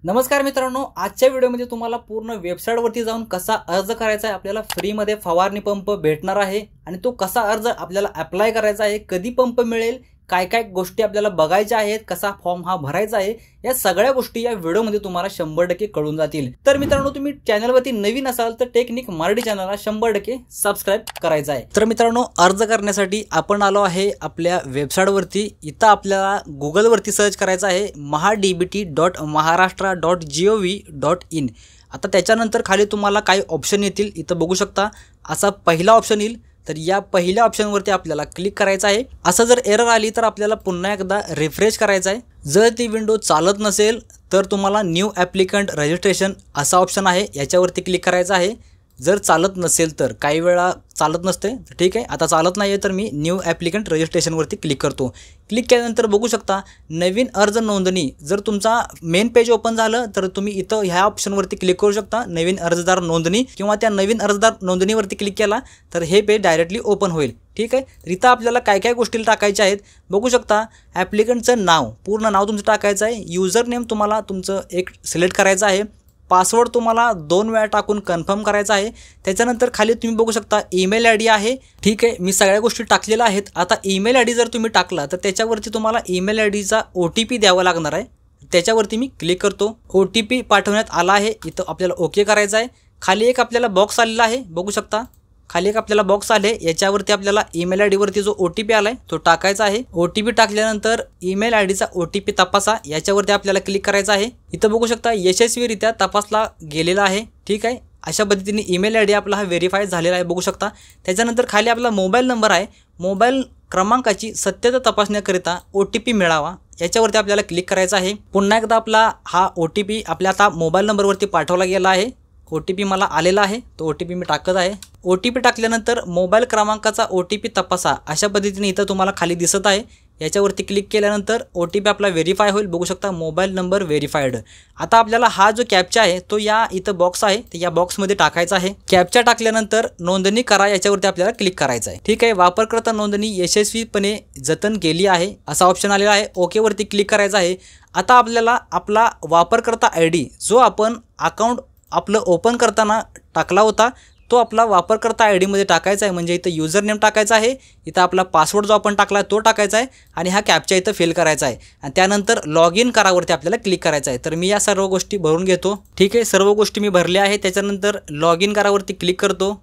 नमस्कार मित्रांनो, आजच्या व्हिडिओमध्ये तुम्हाला पूर्ण वेबसाईटवरती जाऊन कसा अर्ज करायचा आहे, आपल्याला फ्रीमध्ये फवारणी पंप भेटणार आहे आणि तो कसा अर्ज आपल्याला अप्लाय करायचा आहे, कधी पंप मिळेल, काय काय गोष्टी आपल्याला बघायच्या आहेत, कसा फॉर्म हा भरायचा आहे, या सगळ्या गोष्टी या व्हिडिओमध्ये तुम्हाला 100% कळून जातील। तर मित्रांनो, तुम्ही चॅनलवरती नवीन असाल तर टेक्निक मराठी चॅनलला 100% सबस्क्राइब करायचं आहे। तर मित्रांनो, अर्ज करण्यासाठी आपण आलो आहे आपल्या वेबसाईटवरती। इथं आपल्याला गुगलवरती सर्च करायचं आहे mahadbt.maharashtra.gov.in। आता त्याच्यानंतर खाली तुम्हाला काही ऑप्शन येतील, इथं बघू शकता। असा पहिला ऑप्शन येईल, तर या पहिल्या ऑप्शनवरती आपल्याला क्लिक करायचं आहे। असं जर एरर आली तर आपल्याला पुन्हा एकदा रिफ्रेश करायचं आहे। जर ती विंडो चालत नसेल तर तुम्हाला न्यू ॲप्लिकंट रजिस्ट्रेशन असा ऑप्शन आहे, याच्यावरती क्लिक करायचं आहे। जर चालत नसेल तर काही वेळा चालत नसते, ठीक आहे। आता चालत नाही आहे तर मी न्यू ॲप्लिकंट रजिस्ट्रेशनवरती क्लिक करतो। क्लिक केल्यानंतर बघू शकता नवीन अर्ज नोंदणी। जर तुमचा मेन पेज ओपन झालं तर तुम्ही इथं ह्या ऑप्शनवरती क्लिक करू शकता, नवीन अर्जदार नोंदणी, किंवा त्या नवीन अर्जदार नोंदणीवरती क्लिक केला तर हे पेज डायरेक्टली ओपन होईल, ठीक आहे। तर इथं आपल्याला काय काय गोष्टी टाकायच्या आहेत बघू शकता। ॲप्लिकंटचं नाव, पूर्ण नाव तुमचं टाकायचं आहे। युजर नेम तुम्हाला तुमचं एक सिलेक्ट करायचं आहे। पासवर्ड तुम्हाला 2 वेळा टाकून कन्फर्म करायचा आहे। त्याच्यानंतर खाली तुम्ही बघू शकता ईमेल आयडी आहे, ठीक आहे। मी सगळ्या गोष्टी टाकलेल्या आहेत। आता ईमेल आयडी जर तुम्ही टाकला तर त्याच्यावरती तुम्हाला ईमेल आयडीचा OTP द्यावा लागणार आहे। त्याच्यावरती मी क्लिक करतो। OTP पाठवण्यात आला आहे, इथं आपल्याला ओके करायचं आहे। खाली एक आपल्याला बॉक्स आलेला आहे, बघू शकता। खाली एक आपल्याला बॉक्स आले, याच्यावरती आपल्याला ईमेल आयडीवरती जो OTP आलाय तो टाकायचा आहे। OTP टाकल्यानंतर ईमेल आयडीचा OTP तपासा, याच्यावरती आपल्याला क्लिक करायचं आहे। इथं बघू शकता यशस्वीरित्या तपासला गेलेला आहे, ठीक आहे। अशा पद्धतीने ईमेल आयडी आपला हा व्हेरीफाय झालेला आहे, बघू शकता। त्याच्यानंतर खाली आपला मोबाईल नंबर आहे, मोबाईल क्रमांकाची सत्यता तपासण्याकरिता OTP मिळावा, याच्यावरती आपल्याला क्लिक करायचं आहे। पुन्हा एकदा आपला हा OTP आपल्या आता मोबाईल नंबरवरती पाठवला गेला आहे। OTP मला आलेला आहे, तो OTP मी टाकत आहे। OTP टाकल्यानंतर मोबाईल क्रमांकाचा OTP तपासा, अशा पद्धतीने इथं तुम्हाला खाली दिसत आहे। याच्यावरती क्लिक केल्यानंतर OTP आपला व्हेरीफाय होईल, बघू शकता मोबाईल नंबर व्हेरीफाईड। आता आपल्याला हा जो कॅप्चा आहे तो या इथं बॉक्स आहे, तर या बॉक्समध्ये टाकायचा आहे। कॅप्चा टाकल्यानंतर नोंदणी करा, याच्यावरती आपल्याला क्लिक करायचं आहे, ठीक आहे। वापरकर्ता नोंदणी यशस्वीपणे जतन केली आहे असा ऑप्शन आलेला आहे, ओके वरती क्लिक करायचं आहे। आता आपल्याला आपला वापरकर्ता ID जो आपण अकाउंट आपलं ओपन करताना टाकला होता तो आपला वापरकर्ता ID मध्ये टाकायचा आहे। म्हणजे इथं युजर नेम टाकायचा आहे, इथं आपला पासवर्ड जो आपण टाकला तो टाकायचा आहे आणि हा कॅप्चा इथं फिल करायचा आहे आणि त्यानंतर लॉग इन करावरती आपल्याला क्लिक करायचं आहे। तर मी या सर्व गोष्टी भरून घेतो, ठीक आहे। सर्व गोष्टी मी भरल्या आहेत। त्याच्यानंतर लॉग इन करावरती क्लिक करतो।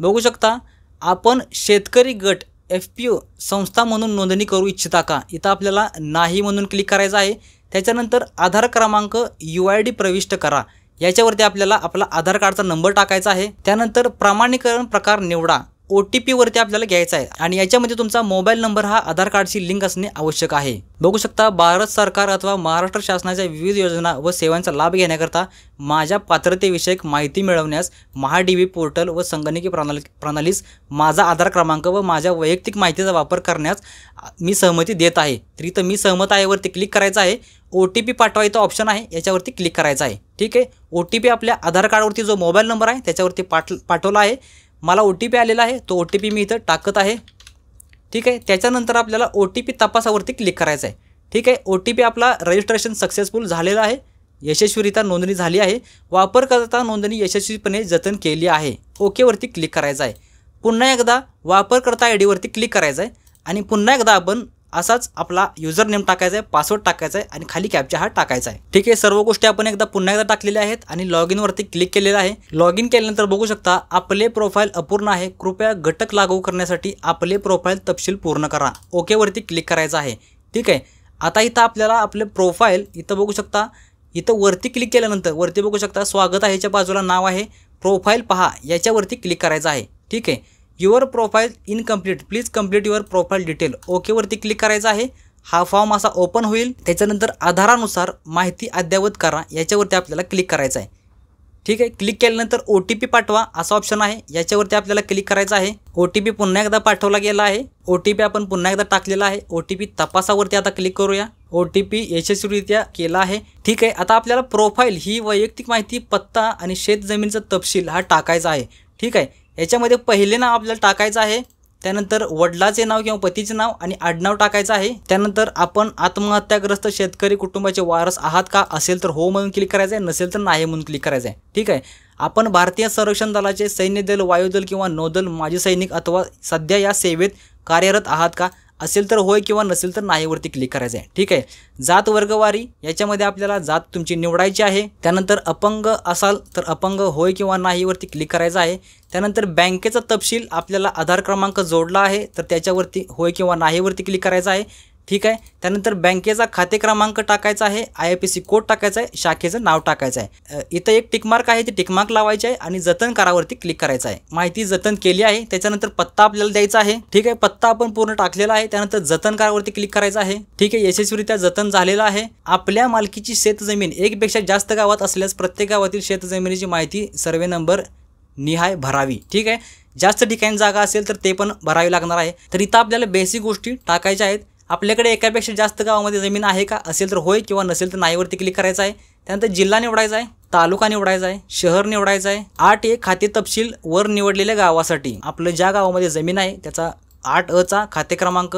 बघू शकता आपण शेतकरी गट FPO संस्था म्हणून नोंदणी करू इच्छिता का, इथं आपल्याला नाही म्हणून क्लिक करायचं आहे। त्याच्यानंतर आधार क्रमांक UID प्रविष्ट करा, याच्यावरती आपल्याला आपला आधार कार्डचा नंबर टाकायचा आहे। त्यानंतर प्रमाणीकरण प्रकार निवडा, OTP वरती आपल्याला घ्यायचा आहे आणि याच्यामध्ये तुमचा मोबाईल नंबर हा आधार कार्डशी लिंक असणे आवश्यक आहे। बघू शकता भारत सरकार अथवा महाराष्ट्र शासनाच्या विविध योजना व सेवांचा लाभ घेण्याकरता माझ्या पात्रतेविषयक माहिती मिळवण्यास महाडीबी पोर्टल व संगणकीय प्रणालीस माझा आधार क्रमांक व माझ्या वैयक्तिक माहितीचा वापर करण्यास मी सहमती देत आहे। तर इथं मी सहमत आहे वरती क्लिक करायचं आहे। OTP पाठवायचा ऑप्शन आहे, याच्यावरती क्लिक करायचं आहे, ठीक आहे। OTP आपल्या आधार कार्डवरती जो मोबाईल नंबर आहे त्याच्यावरती पाठवला आहे। मला OTP आलेला आहे, तो OTP मी इथं टाकत आहे, ठीक आहे। त्याच्यानंतर आपल्याला OTP तपासावरती क्लिक करायचं आहे, ठीक आहे। OTP आपला रजिस्ट्रेशन सक्सेसफुल झालेला आहे, यशस्वीरित्या नोंदणी झाली आहे। वापरकर्ता नोंदणी यशस्वीपणे जतन केली आहे, ओके वरती क्लिक करायचं आहे। पुन्हा एकदा वापरकर्ता ID वरती क्लिक करायचं आहे आणि पुन्हा एकदा आपण असाच आपला युजर नेम टाकायचा आहे, पासवर्ड टाकायचा आहे आणि खाली कॅप्चा हा टाकायचा आहे, ठीक आहे। सर्व गोष्टी आपण पुन्हा एकदा टाकलेल्या आहेत आणि लॉग इन वरती क्लिक केलेलं आहे। लॉग इन केल्यानंतर बघू शकता आपले प्रोफाईल अपूर्ण आहे, कृपया घटक लागू करण्यासाठी आपले प्रोफाईल तपशील पूर्ण करा, ओके वरती क्लिक करायचं आहे, ठीक आहे। आता इथं आपल्याला आपले प्रोफाईल इथं बघू शकता, इथं वरती क्लिक केल्यानंतर वरती बघू शकता स्वागत आहे, याच्या बाजूला नाव आहे, प्रोफाईल पहा, याच्यावरती क्लिक करायचं आहे, ठीक आहे। Your profile incomplete, please complete your profile detail, okay वरती क्लिक करायचं आहे। हा फॉर्म असा ओपन होईल। त्याच्यानंतर आधारानुसार माहिती अद्ययावत करा, याच्यावरती आपल्याला क्लिक करायचं आहे, ठीक आहे। क्लिक केल्यानंतर OTP पाठवा असा ऑप्शन आहे, याच्यावरती आपल्याला क्लिक करायचं आहे। OTP पुन्हा एकदा पाठवला गेला आहे, OTP आपण पुन्हा एकदा टाकलेला आहे। OTP तपासावरती आता क्लिक करूया, OTP यशस्वीरित्या केला आहे, ठीक आहे। आता आपल्याला प्रोफाईल ही वैयक्तिक माहिती, पत्ता आणि शेत जमिनीचा तपशील हा टाकायचा आहे, ठीक आहे। याच्यामध्ये पहिले नाव आपल्याला टाकायचं आहे, त्यानंतर वडिलाचे नाव किंवा पतीचे नाव आणि आडनाव टाकायचं आहे। त्यानंतर आपण आत्महत्याग्रस्त शेतकरी कुटुंबाचे वारस आहात का, असेल तर हो म्हणून क्लिक करायचं आहे, नसेल तर नाही म्हणून क्लिक करायचं आहे। ठीक आहे, आपण भारतीय संरक्षण दलाचे सैन्य दल, वायुदल किंवा नौदल माजी सैनिक अथवा सध्या या सेवेत कार्यरत आहात का, असेल तर होय किंवा नसेल तर नाही वरती क्लिक करायचं आहे। ठीक आहे, जात वर्गवारी याच्यामध्ये आपल्याला जात तुमची निवडायची आहे। त्यानंतर अपंग असाल तर अपंग होय किंवा नाही वरती क्लिक करायचं आहे। त्यानंतर बँकेचा तपशील आपल्याला आधार क्रमांक जोडला आहे तर त्याच्यावरती होय किंवा नाही वरती क्लिक करायचं आहे। ठीक आहे, त्यानंतर बँकेचा खाते क्रमांक टाकायचा आहे, IFSC कोड टाकायचा आहे, शाखेचं नाव टाकायचं आहे। इथं एक टिकमार्क आहे, ती टिकमार्क लावायची आहे आणि जतन करावरती क्लिक करायचं आहे। माहिती जतन केली आहे, त्याच्यानंतर पत्ता आपल्याला द्यायचा आहे। ठीक आहे, पत्ता आपण पूर्ण टाकलेला आहे। त्यानंतर जतन करावरती क्लिक करायचं आहे। ठीक आहे, यशस्वीरित्या जतन झालेलं आहे। आपल्या मालकीची शेतजमीन एकपेक्षा जास्त गावात असल्यास प्रत्येक गावातील शेतजमिनीची माहिती सर्वे नंबर निहाय भरावी। ठीक आहे, जास्त ठिकाणी जागा असेल तर ते पण भरावी लागणार आहे। तर इथं आपल्याला बेसिक गोष्टी टाकायच्या आहेत। आपल्याकडे एकापेक्षा जास्त गावामध्ये जमीन आहे का, असेल तर होय किंवा नसेल तर नाहीवरती क्लिक करायचं आहे। त्यानंतर जिल्हा निवडायचा आहे, तालुका निवडायचा आहे, शहर निवडायचं आहे। 8A खाते तपशील वर निवडलेल्या गावासाठी आपलं ज्या गावामध्ये जमीन आहे त्याचा 8A खाते क्रमांक,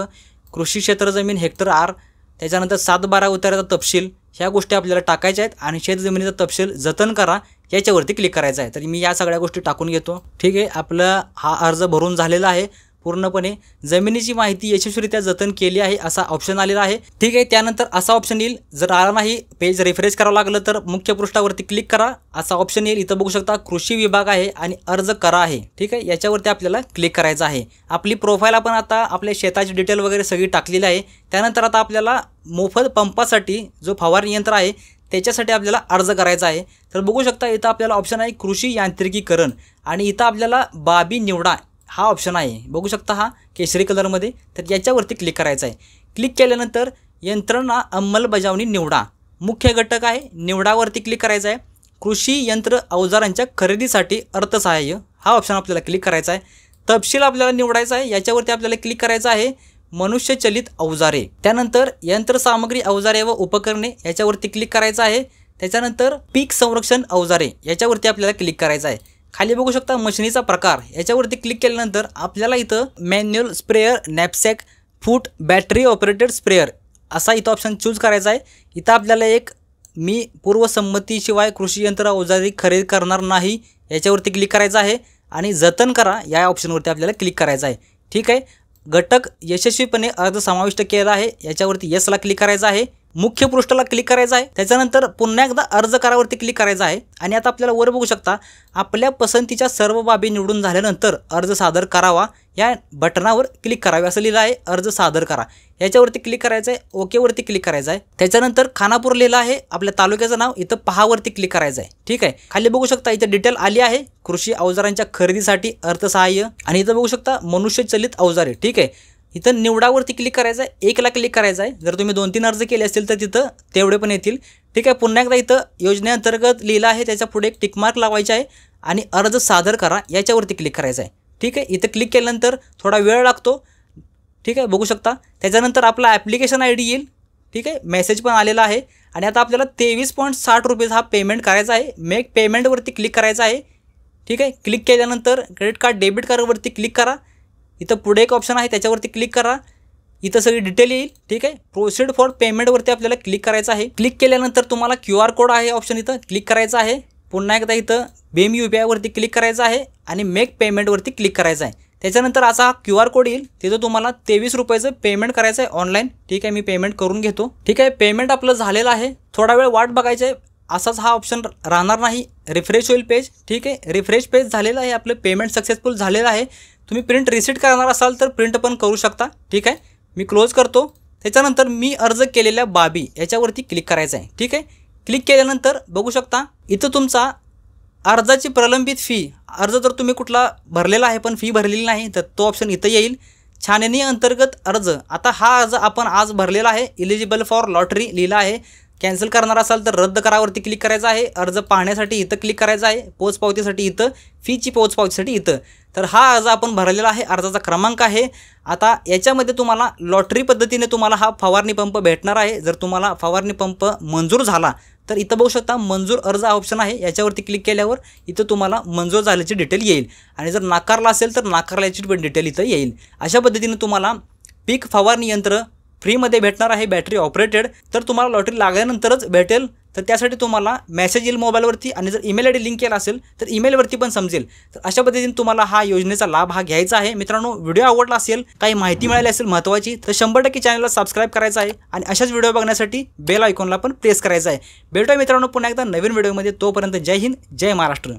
कृषी क्षेत्र जमीन हेक्टर आर, त्याच्यानंतर 7-12 उतार्याचा तपशील, ह्या गोष्टी आपल्याला टाकायच्या आहेत आणि शेतजमिनीचा तपशील जतन करा याच्यावरती क्लिक करायचं आहे। तर मी या सगळ्या गोष्टी टाकून घेतो। ठीक आहे, आपला हा अर्ज भरून झालेला आहे। पूर्णपणे जमिनीची माहिती यशस्वीरित्या जतन केली आहे असा ऑप्शन आलेला आहे। ठीक आहे, त्यानंतर असा ऑप्शन येईल, जर आला नाही पेज रिफ्रेश करावं लागलं तर मुख्य पृष्ठावरती क्लिक करा असा ऑप्शन येईल। इथं बघू शकता कृषी विभाग आहे आणि अर्ज करा आहे। ठीक आहे, याच्यावरती आपल्याला क्लिक करायचं आहे। आपली प्रोफाईल आपण आता आपल्या शेताची डिटेल वगैरे सगळी टाकलेली आहे। त्यानंतर आता आपल्याला मोफत पंपासाठी जो फवारणी यंत्र आहे त्याच्यासाठी आपल्याला अर्ज करायचा आहे। तर बघू शकता इथं आपल्याला ऑप्शन आहे कृषी यांत्रिकीकरण आणि इथं आपल्याला बाबी निवडा हा ऑप्शन आहे, बघू शकता हा केशरी कलरमध्ये। तर याच्यावरती क्लिक करायचं आहे। क्लिक केल्यानंतर यंत्रणा अंमलबजावणी निवडा, मुख्य घटक आहे निवडावरती क्लिक करायचं आहे। कृषी यंत्र अवजारांच्या खरेदीसाठी अर्थसहाय्य हा ऑप्शन आपल्याला क्लिक करायचा आहे। तपशील आपल्याला निवडायचा आहे, याच्यावरती आपल्याला क्लिक करायचं आहे। मनुष्यचलित अवजारे, त्यानंतर यंत्रसामग्री अवजारे व उपकरणे याच्यावरती क्लिक करायचं आहे। त्याच्यानंतर पीक संरक्षण अवजारे याच्यावरती आपल्याला क्लिक करायचं आहे। खाली बघू शकता मशीनीचा प्रकार, याच्यावरती क्लिक केल्यानंतर आपल्याला इथं मॅन्युअल स्प्रेअर, नॅपसॅक, फूट, बॅटरी ऑपरेटेड स्प्रेअर असा इथं ऑप्शन चूज करायचा आहे। इथं आपल्याला एक मी पूर्वसंमतीशिवाय कृषी यंत्र अवजारी खरेदी करणार नाही याच्यावरती क्लिक करायचं आहे आणि जतन करा या ऑप्शनवरती आपल्याला क्लिक करायचं आहे। ठीक आहे, घटक यशस्वीपणे अर्ज समाविष्ट केला आहे याच्यावरती येसला क्लिक करायचं आहे। मुख्य पृष्ठाला क्लिक करायचं आहे, त्याच्यानंतर पुन्हा एकदा अर्ज करावरती क्लिक करायचं आहे आणि आता आपल्याला वर बघू शकता आपल्या पसंतीच्या सर्व बाबी निवडून झाल्यानंतर अर्ज सादर करावा या बटनावर क्लिक करावे असं लिहिलं आहे, अर्ज सादर करा याच्यावरती क्लिक करायचं आहे। ओकेवरती क्लिक करायचं आहे। त्याच्यानंतर खानापूर लिहिलं आहे आपल्या तालुक्याचं नाव, इथं पहावरती क्लिक करायचं आहे। ठीक आहे, खाली बघू शकता इथं डिटेल आली आहे, कृषी अवजारांच्या खरेदीसाठी अर्थसहाय्य आणि इथं बघू शकता मनुष्यचलित अवजारे। ठीक आहे, इथं निवडावरती क्लिक करायचं आहे, 1ला क्लिक करायचं आहे। जर तुम्ही 2-3 अर्ज केले असतील तर तिथं तेवढे पण येतील। ठीक आहे, पुन्हा एकदा इथं योजनेअंतर्गत लिहिलं आहे त्याच्या पुढे एक टिकमार्क लावायचा आहे आणि अर्ज सादर करा याच्यावरती क्लिक करायचं आहे। ठीक आहे, इथं क्लिक केल्यानंतर थोडा वेळ लागतो। ठीक आहे, बघू शकता त्याच्यानंतर आपला ॲप्लिकेशन ID येईल। ठीक आहे, मेसेज पण आलेला आहे आणि आता आपल्याला 23.60 रुपये हा पेमेंट करायचा आहे। मेक पेमेंटवरती क्लिक करायचं आहे। ठीक आहे, क्लिक केल्यानंतर क्रेडिट कार्ड, डेबिट कार्डवरती क्लिक करा। इथं पुढे एक ऑप्शन आहे त्याच्यावरती क्लिक करा, इथं सगळी डिटेल येईल। ठीक आहे, प्रोसीड फॉर पेमेंटवरती आपल्याला क्लिक करायचं आहे। क्लिक केल्यानंतर तुम्हाला QR कोड आहे ऑप्शन इथं क्लिक करायचं आहे। पुन्हा एकदा इथं भीम UPI वरती क्लिक करायचं आहे आणि मेक पेमेंटवरती क्लिक करायचं आहे। त्याच्यानंतर असा QR कोड येईल, तिथं तुम्हाला 23 रुपयाचं पेमेंट करायचं आहे ऑनलाईन। ठीक आहे, मी पेमेंट करून घेतो। ठीक आहे, पेमेंट आपलं झालेलं आहे, थोडा वेळ वाट बघायचं आहे, असाच हा ऑप्शन राहणार नाही, रिफ्रेश होईल पेज। ठीक आहे, रिफ्रेश पेज झालेलं आहे, आपलं पेमेंट सक्सेसफुल झालेलं आहे। तुम्ही प्रिंट रिसीट करणार असाल तर प्रिंट पण करू शकता। ठीक आहे, मी क्लोज करतो। त्याच्यानंतर मी अर्ज केलेल्या बाबी याच्यावरती क्लिक करायचं आहे। ठीक आहे, क्लिक केल्यानंतर बघू शकता इथं तुमचा अर्जाची प्रलंबित फी, अर्ज जर तुम्ही कुठला भरलेला आहे पण फी भरलेली नाही तर तो ऑप्शन इथं येईल। छाननी अंतर्गत अर्ज, आता हा अर्ज आपण आज भरलेला आहे, इलिजिबल फॉर लॉटरी लिहिला आहे। कॅन्सल करणार असाल तर रद्द करावरती क्लिक करायचं आहे। अर्ज पाहण्यासाठी इथं क्लिक करायचं आहे, पोचपावतीसाठी इथं, फीची पोचपावतीसाठी इथं। तर हा अर्ज आपण भरलेला आहे, अर्जाचा क्रमांक आहे। आता याच्यामध्ये तुम्हाला लॉटरी पद्धतीने तुम्हाला हा फवारणी पंप भेटणार आहे। जर तुम्हाला फवारणी पंप मंजूर झाला तर इथं बघू शकता मंजूर अर्ज हा ऑप्शन आहे, याच्यावरती क्लिक केल्यावर इथं तुम्हाला मंजूर झाल्याची डिटेल येईल आणि जर नाकारला असेल तर नाकारल्याची पण डिटेल इथं येईल। अशा पद्धतीने तुम्हाला पीक फवारणी यंत्र फ्रीमध्ये भेटणार आहे, बॅटरी ऑपरेटेड। तर तुम्हाला लॉटरी लागल्यानंतरच भेटेल, तर त्यासाठी तुम्हाला मेसेज येईल मोबाईलवरती आणि जर ईमेल आयडी लिंक केला असेल तर ईमेलवरती पण समजेल। तर अशा पद्धतीने तुम्हाला हा योजनेचा लाभ हा घ्यायचा आहे। मित्रांनो, व्हिडिओ आवडला असेल, काही माहिती मिळाली असेल महत्त्वाची, तर 100% चॅनलला सबस्क्राईब करायचं आहे आणि अशाच व्हिडिओ बघण्यासाठी बेल आयकॉनला पण प्रेस करायचा आहे। भेटूया मित्रांनो पुन्हा एकदा नवीन व्हिडिओमध्ये, तोपर्यंत जय हिंद, जय महाराष्ट्र।